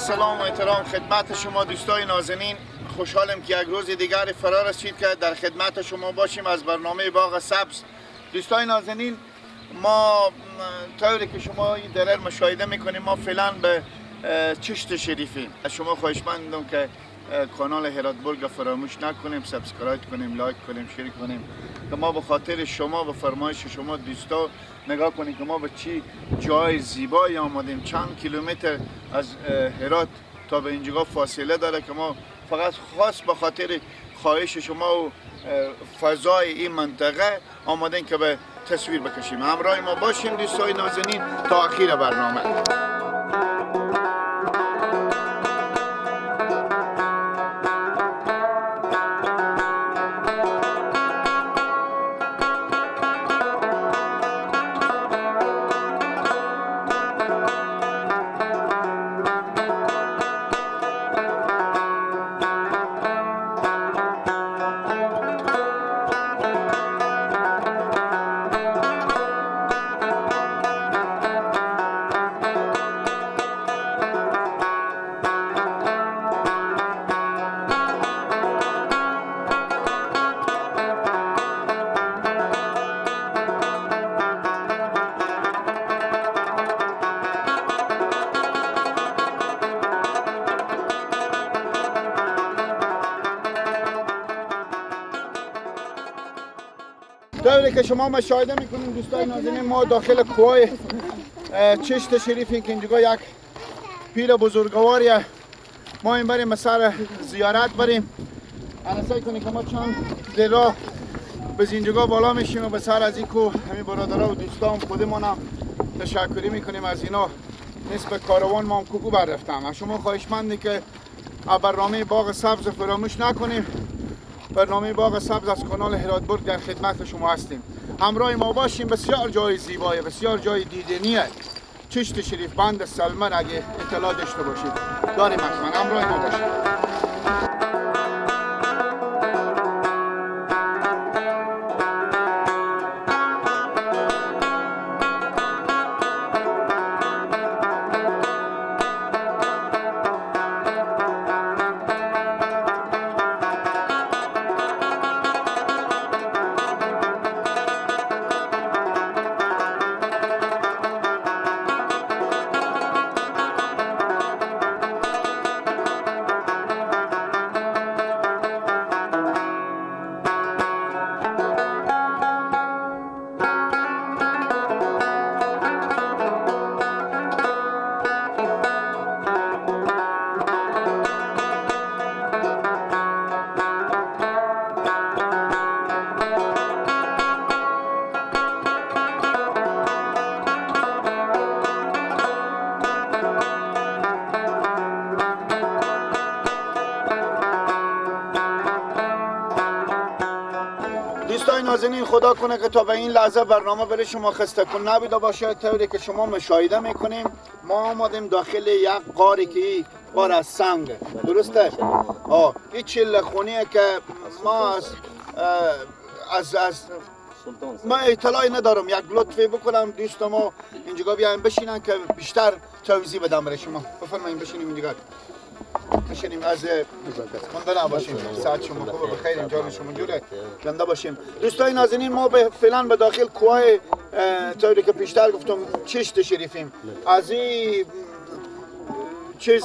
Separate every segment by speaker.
Speaker 1: سلام و احترام خدمت شما دوستای نازنین. خوشحالم که یک روز دیگر فرا رسید که در خدمت شما باشیم از برنامه باغ سبز. دوستای نازنین، ما طوری که شما این درر مشاهده میکنیم ما فعلا به چشت شریفیم. از شما خواهشمندم که کانال هرات بورگ فراموش نکنیم، سابسکرایب کنیم، لایک کنیم، شیر کنیم که ما به خاطر شما به فرمایش شما دوستا نگاه کنیم که ما به چی جای زیبایی آمدیم. چند کیلومتر از هرات تا به اینجا فاصله داره که ما فقط خاص به خاطر خواهش شما و فضای این منطقه آمدیم که به تصویر بکشیم. همراه ما باشیم دوستای نازنین تا آخر برنامه. طوری که شما مشاهده میکنید دوستان نازنین، ما داخل کوه چشت شریفیم که اینجا یک پیر بزرگواریه. ما این بریم سر زیارت بریم. انا سعی کنیم که ما چند راه به اینجا بالا میشیم و به سر از این کوه همین برادرها و دوستان خودمون هم تشکری میکنیم از اینا. نسبت کاروان ما هم کوکو بررفتم. شما خواهشمندی که برنامه باغ سبز فراموش نکنیم. برنامه باغ سبز از کانال هرات بورگ در خدمت شما هستیم. همراه ما باشیم. بسیار جای زیبایی، بسیار جای دیدنیه. چشت شریف بند سلمر اگه اطلاع داشته باشید داریم حتما همراه ما باشید. دوستای نازنین، خدا کنه که تا به این لحظه برنامه برای شما خسته کن نبوده باشه. طوری که شما مشاهده میکنیم ما آمدیم داخل یک غاری که غار از سنگ، درسته؟ این چله خونیه که ما از ما اطلاعی ندارم. یک لطفی بکنم دوست ما اینجا بیایم بشینن که بیشتر توضیح بدم برای شما. بفرمایید بشینیم اینجا. بشینیم از مانده نباشیم. ساعت شما خوبه، بخیر، جان شما جوره، زنده باشیم. دوستای نازنین، ما فعلا به داخل کوه طوری که پیشتر گفتم چشت شریفیم. از این چیز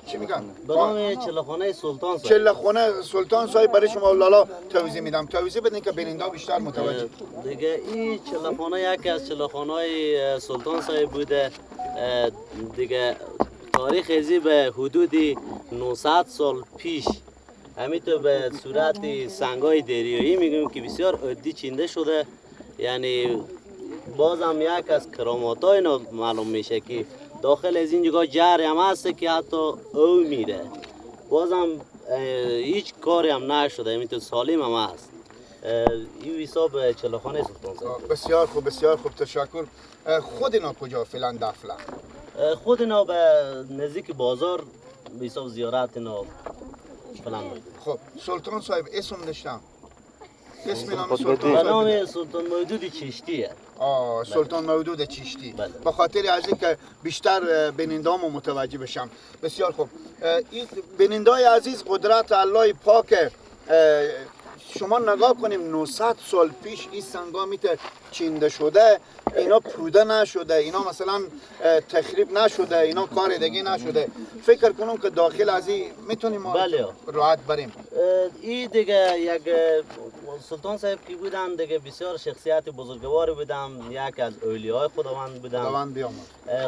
Speaker 1: چی میگن؟
Speaker 2: به نام چله‌خانه سلطان صاحب.
Speaker 1: چله‌خانه سلطان صاحب برای شما لالا توضیح میدم. توضیح بدین که بیننده بیشتر متوجه.
Speaker 2: دیگه این چله‌خانه یکی از چله‌خانه‌های سلطان صاحب بوده. دیگه تاریخ ازی به حدود 900 سال پیش همینطور به صورت سنگای دریایی میگیم که بسیار عادی چینده شده. یعنی بازم یک از کراماتای اینا معلوم میشه که داخل از این جگاه جری هم هست که حتی او میره. بازم هیچ کاری هم نشده، همینطور سالم هم هست. این حساب چله‌خانه سلطان صاحب.
Speaker 1: بسیار خوب، بسیار خوب، تشکر. خود اینا کجا فعلا دفلن؟
Speaker 2: خود اینا به نزدیک بازار به حساب زیارت اینا فلان.
Speaker 1: خب سلطان صاحب اسم داشتم؟ اسم نام
Speaker 2: به
Speaker 1: سلطان
Speaker 2: نام سلطان مودود چشتیه.
Speaker 1: سلطان مودود چشتی.
Speaker 2: بله.
Speaker 1: به خاطر از اینکه بیشتر بیننده‌ام متوجه بشم. بسیار خوب. این بیننده‌های عزیز قدرت الله پاک شما نگاه کنیم 900 سال پیش این سنگامیت چینده شده، اینا پوده نشده، اینا مثلا تخریب نشده، اینا کار دیگه نشده. فکر کنم که داخل از این میتونیم ما
Speaker 2: بله.
Speaker 1: راحت بریم.
Speaker 2: این دیگه یک سلطان صاحب کی بودن دیگه، بسیار شخصیت بزرگواری بودن، یک از اولیای خداوند بودن.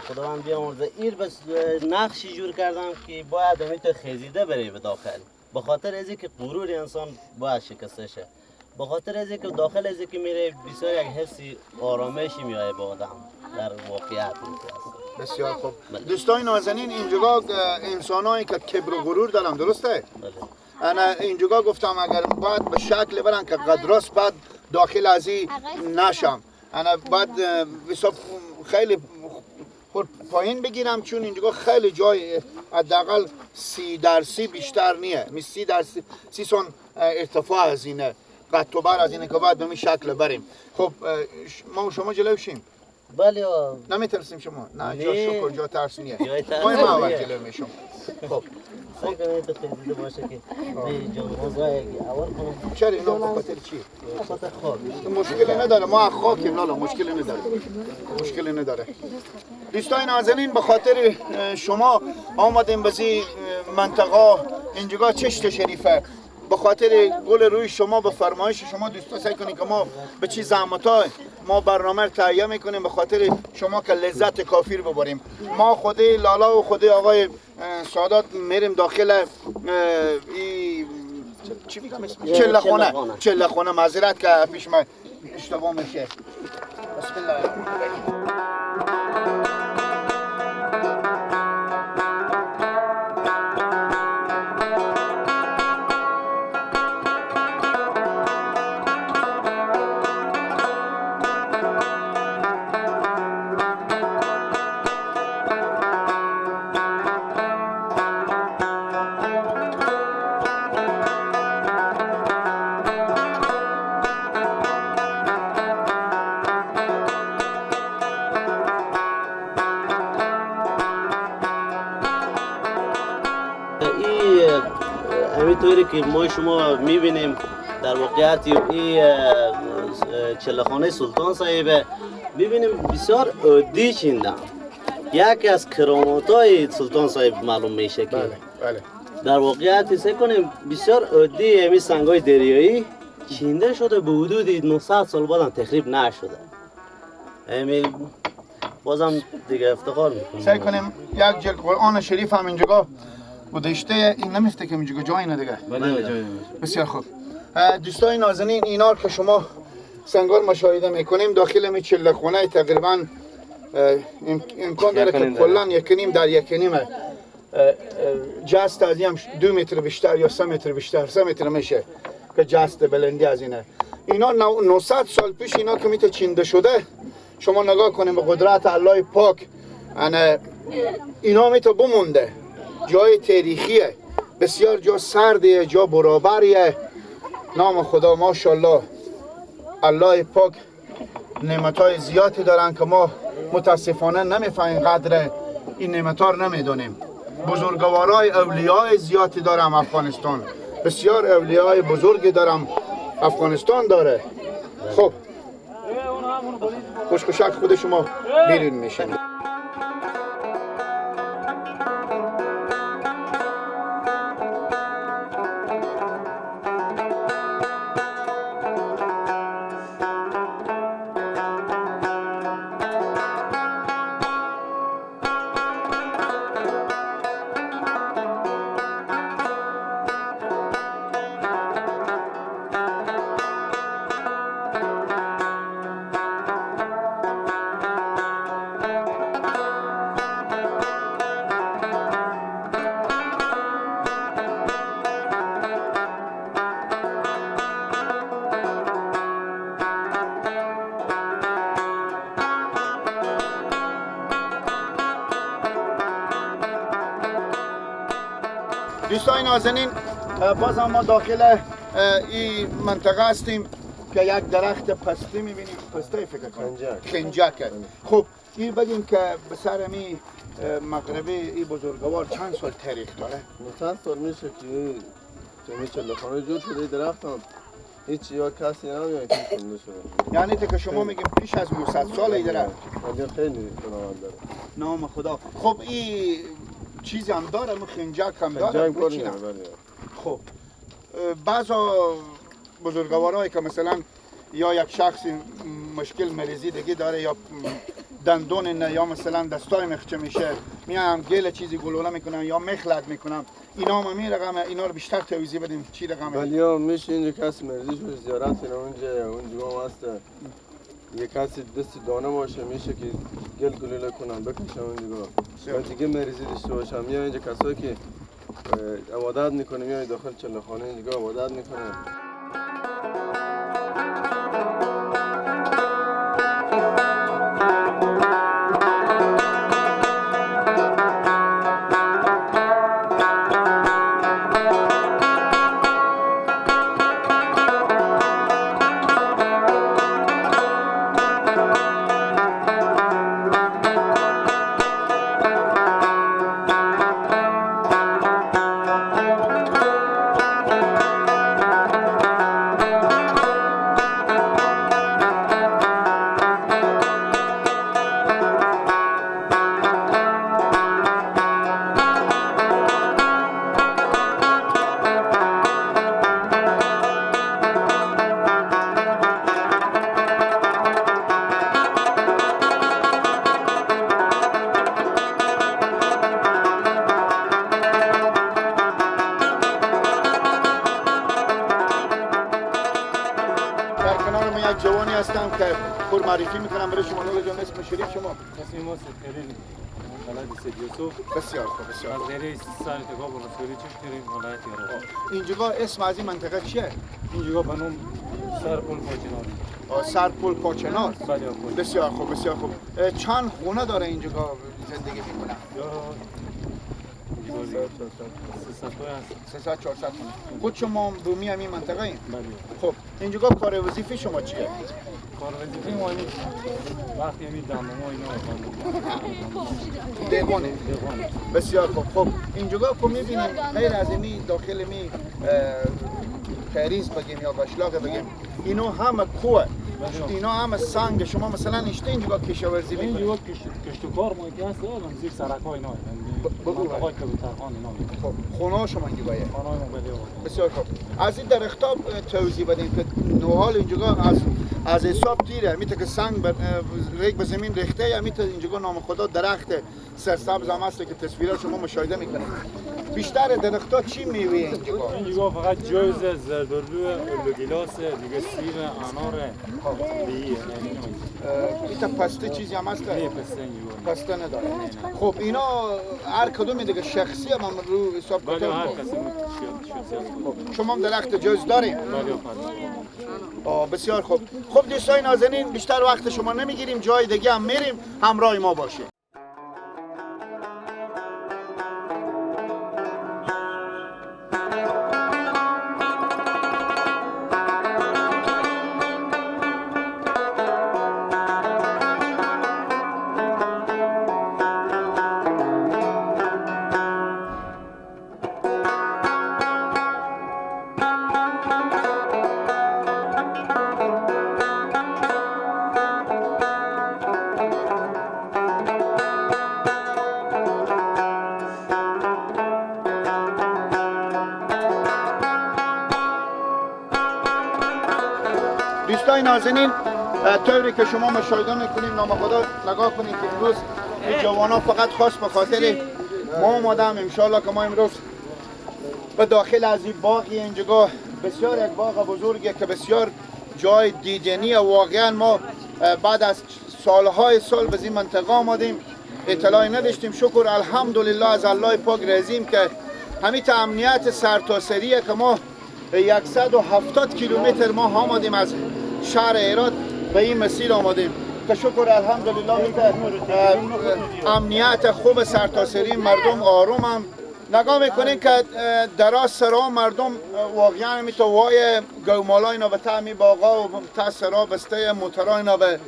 Speaker 2: خداوند بیامرزه. این بس نقشی جور کردم که باید امیت خزیده بره به داخل، به خاطر از اینکه غرور انسان باید شکسته شه، به خاطر از اینکه داخل از اینکه میره بسیار یک حسی آرامشی میایه به آدم در واقعیت میشه.
Speaker 1: بسیار خوب. دوستان نازنین، اینجا انسانایی که کبر و غرور دارن، درسته؟
Speaker 2: بله.
Speaker 1: انا اینجا گفتم اگر باید به شکل برن که قدراست بعد داخل از این نشم، انا باید حساب خیلی پایین بگیرم، چون اینجا خیلی جای حداقل 30% بیشتر نیه، 30 سون ارتفاع از اینه، قد و بر از اینه که باید به این شکل بریم. خب ما و شما جلو شیم؟
Speaker 2: بله.
Speaker 1: نمیترسیم شما؟ نه جا شکر جا ترس نیه. ما
Speaker 2: ما
Speaker 1: اول جلو میشم. خب
Speaker 2: سعی کنید تو خیلی باشه که به جانوزای اول کنم.
Speaker 1: چرا اینا به خاطر چی؟
Speaker 2: به خاطر خواب.
Speaker 1: مشکلی نداره، ما خاکیم لالا، مشکلی نداره. دوستان نازنین، به خاطر شما آمدیم به منطقه اینجا چشت شریفه، به خاطر گل روی شما، به فرمایش شما دوستا سعی کنید که ما به چی زحمت‌های ما برنامه رو تهیه میکنیم به خاطر شما که لذت کافی رو ببریم. ما خودی لالا و خودی آقای سادات میریم داخل چی میگم اسمش؟ چله خونه. معذرت که پیش من اشتباه میشه. بسم الله الرحمن الرحیم.
Speaker 2: همینطوری که ما شما میبینیم در واقعیت این چلخانه سلطان صاحب ببینیم بسیار عادی چیندن. یکی از کراماتای سلطان صاحب معلوم میشه که
Speaker 1: بله.
Speaker 2: در واقعیت سعی کنیم بسیار عادی همین سنگای دریایی چینده شده، به حدود 900 سال بعدم تخریب نشده. همین بازم دیگه افتخار میکنیم.
Speaker 1: سعی کنیم یک جلد قرآن شریف هم اینجا گذاشته، این نمیفته که اینجا جای نه دیگه. بسیار خوب. دوستان نازنین، اینا که شما سنگار مشاهده میکنیم داخل می چله خونه تقریبا امکان داره که کلا یکنیم در یکنیمه جست از هم 2 متر بیشتر یا 3 متر بیشتر، 3 متر میشه که جست بلندی از اینه. اینا 900 سال پیش اینا که میته چینده شده، شما نگاه کنیم به قدرت الله پاک، اینا میته بمونده. جای تاریخیه، بسیار جا سردیه، جا برابریه. نام خدا ماشاءالله، الله پاک نعمتهای زیادی دارن که ما متاسفانه نمیفهمیم، قدر این نعمتها رو نمیدونیم. بزرگوارای اولیای زیادی دارم افغانستان، بسیار اولیای بزرگی دارم افغانستان داره. خب خوشخوشک خود شما بیرون میشین. دوستان نازنین، باز ما داخل این منطقه هستیم. که یک درخت پسته میبینیم، پسته فکر کنم خنجک. خب این بگیم که به سر می مغربی این بزرگوار چند سال تاریخ داره؟
Speaker 3: 900 سال میشه که میشه چلخانه جور شده درخت هم هیچ یا کسی نمیاد که کنده شده.
Speaker 1: یعنی که شما میگیم پیش از 900 سال این درخت؟
Speaker 3: ولی خیلی کلاوند داره.
Speaker 1: نام خدا. خب این چیزی هم داره، خنجک هم داره؟
Speaker 3: خنجک کاری نه.
Speaker 1: خب بعضا بزرگوارایی که مثلا یا یک شخصی مشکل مریضی دیگه داره یا دندون نه یا مثلا دستای مخچه میشه میام گل چیزی گلوله میکنن یا مخلط میکنن، اینا هم این رقم، اینا رو بیشتر توضیح بدیم چی رقمه؟
Speaker 3: ولی ها میشه اینجا کسی مریضی شده زیارت اینا اونجا هم هست یه کسی دست دانه باشه میشه که گل گلوله کنن بکشن اونجا و دیگه مریضی داشته باشن میان اینجا کسایی که عبادت میکنه میان داخل چلخانه اینجا عبادت میکنه.
Speaker 1: جوانی هستم که پر معرفی میکنم برای شما. نولا جان اسم شریف شما؟
Speaker 4: اسم ما سپهری ولایت سید یوسف.
Speaker 1: بسیار خوب، بسیار
Speaker 4: از غیره سر انتخاب رسولی چش داریم ولایت یارو.
Speaker 1: اینجا اسم از این منطقه چیه؟
Speaker 4: اینجا به نام سرپل پاچنار.
Speaker 1: سرپل پاچنار.
Speaker 4: بله.
Speaker 1: بسیار خوب، بسیار خوب. چند خونه داره اینجا زندگی میکنه؟ 300 400 خونه. خود شما بومی همین منطقه این؟
Speaker 4: بله.
Speaker 1: خب اینجا کار وظیفه شما چیه؟
Speaker 4: کار وظیفه ما این وقتی همین دامه ما اینا
Speaker 1: دیوانه. بسیار خوب. خب اینجا که میبینیم غیر از این داخل می کریز بگیم یا قشلاق بگیم اینا همه کوه، اینا همه سنگ. شما مثلا اینجا اینجا کشاورزی میکنید؟
Speaker 4: اینجا کشت و کار ما که هست زیر سرک‌ها اینا منطقه‌ای که بترخان اینا.
Speaker 1: خب خونه شما اینجا بایه؟
Speaker 4: خانه ما بله.
Speaker 1: بسیار خوب. از این درخت‌ها توضیح بدین که نوحال اینجا از حساب تیره، میته که سنگ ریگ به زمین ریخته، میته اینجا نام خدا درخت سرسبز هم هست که تصویرها شما مشاهده میکنید. بیشتر درخت‌ها چی میوه اینجا؟
Speaker 4: اینجا فقط جوز، زردالو، الوگیلاس، دیگه سیب، انار.
Speaker 1: ایتا پسته چیزی هم هست؟
Speaker 4: نه پسته اینجا.
Speaker 1: پسته نداره. خب اینا هر کدوم دیگه شخصی هم رو حساب
Speaker 4: بله
Speaker 1: کنید.
Speaker 4: هر کسی شخصی.
Speaker 1: شما هم درخت جوز دارید؟
Speaker 4: بله.
Speaker 1: بسیار خوب. خب دوستای نازنین بیشتر وقت شما نمیگیریم، جای دیگه هم میریم، همراه ما باشید. دوستای نازنین طوری که شما مشاهده میکنید نام خدا نگاه کنید که امروز این جوانا فقط خاص به خاطر ما آمدم. انشالله که ما امروز به داخل از این باغی اینجا بسیار یک باغ بزرگه که بسیار جای دیدنی واقعا ما بعد از سالهای سال به این منطقه آمدیم اطلاعی نداشتیم. شکر الحمدلله از الله پاک رضیم که همین امنیت سرتاسریه که ما 170 کیلومتر ما آمدیم از شهر هرات به این مسیر آمدیم که شکر الحمدلله که امنیت خوب سرتاسری، مردم آروم هم نگاه میکنین که در سرا مردم واقعا می تو وای گومالا اینا به تعمی باغا و تا سرا بسته موترا اینا به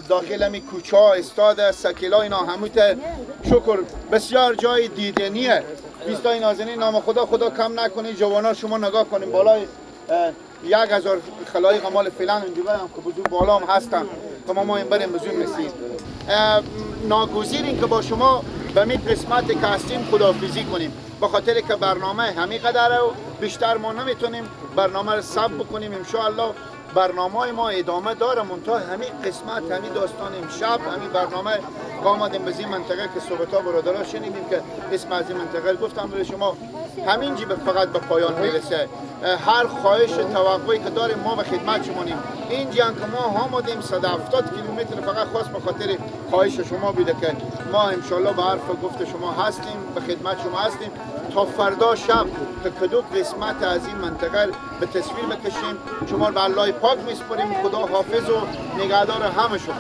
Speaker 1: داخل می کوچه ها استاد سکیلا اینا هموت شکر بسیار جای دیدنیه. دوستای نازنین نام خدا کم نکنین. جوانا شما نگاه کنین بالای 1000 خلایق مال فعلا اینجا هم که بزرگ بالا هم هستن که ما این بریم بزرگ نسید. ناگزیر این که با شما به می قسمت که هستیم خداحافظی کنیم، به خاطر که برنامه همین قدره و بیشتر ما نمیتونیم برنامه رو ثبت بکنیم. انشاءالله برنامه ما ادامه داره، منتها همین قسمت همین داستان امشب همین برنامه آمدیم به این منطقه که صحبت ها برادرها شنیدیم که اسم از این منطقه گفتم به شما همینجی فقط به پایان میرسه. هر خواهش توقعی که داریم ما به خدمت شماییم. اینجا که ما آمدیم 170 کیلومتر فقط خواست به خاطر خواهش شما بوده که ما انشالله به حرف گفت شما هستیم، به خدمت شما هستیم تا فردا شب که کدو قسمت از این منطقه به تصویر بکشیم. شما به الله پاک میسپاریم. خدا حافظ و نگهدار همه شما.